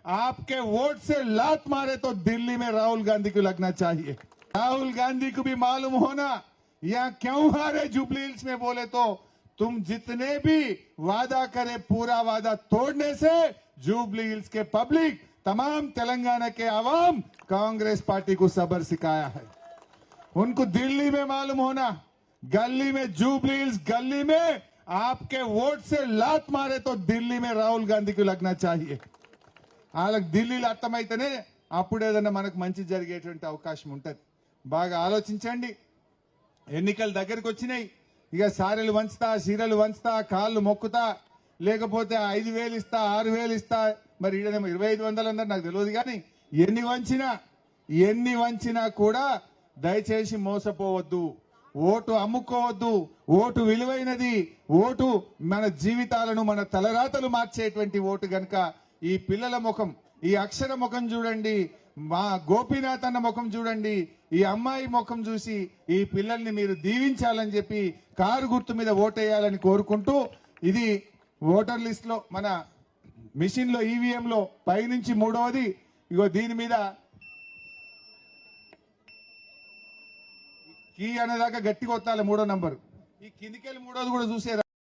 आपके वोट से लात मारे तो दिल्ली में राहुल गांधी को लगना चाहिए। राहुल गांधी को भी मालूम होना यहाँ क्यों हारे जुबली हिल्स में बोले तो तुम जितने भी वादा करे पूरा वादा तोड़ने से जुबली हिल्स के पब्लिक तमाम तेलंगाना के आवाम कांग्रेस पार्टी को सब्र सिखाया है। उनको दिल्ली में मालूम होना गली में जुबली हिल्स गली में आपके वोट से लात मारे तो दिल्ली में राहुल गांधी को लगना चाहिए। వాళ్ళకి ఢిల్లీలో అర్థమైతేనే అప్పుడు ఏదైనా మనకు మంచి జరిగేటువంటి అవకాశం ఉంటుంది। బాగా ఆలోచించండి। ఎన్నికల దగ్గరికి వచ్చినాయి, ఇక సారెలు వంచుతా సీరలు వంచుతా కాళ్ళు మొక్కుతా లేకపోతే 5,000 ఇస్తా 6,000 ఇస్తా మరి ఈడనేమో 2,500 అన్నారు నాకు తెలియదు। కానీ ఎన్ని వంచినా కూడా దయచేసి మోసపోవద్దు, ఓటు అమ్ముకోవద్దు। ఓటు విలువైనది, ఓటు మన జీవితాలను మన తలరాతలు మార్చేటువంటి ఓటు గనక ఈ పిల్లల ముఖం, ఈ అక్షర ముఖం చూడండి, మా గోపీనాథ్ అన్న ముఖం చూడండి, ఈ అమ్మాయి ముఖం చూసి ఈ పిల్లల్ని మీరు దీవించాలని చెప్పి కారు గుర్తు మీద ఓటేయాలని కోరుకుంటూ, ఇది ఓటర్ లిస్ట్ లో మన మిషన్ లో ఈవీఎం లో పైనుంచి మూడవది, ఇగో దీని మీద కీ అనేదాకా గట్టిగా ఒత్తాలి 3వ నంబరు, ఈ కిందికెళ్ళి 3వది కూడా చూసేదా।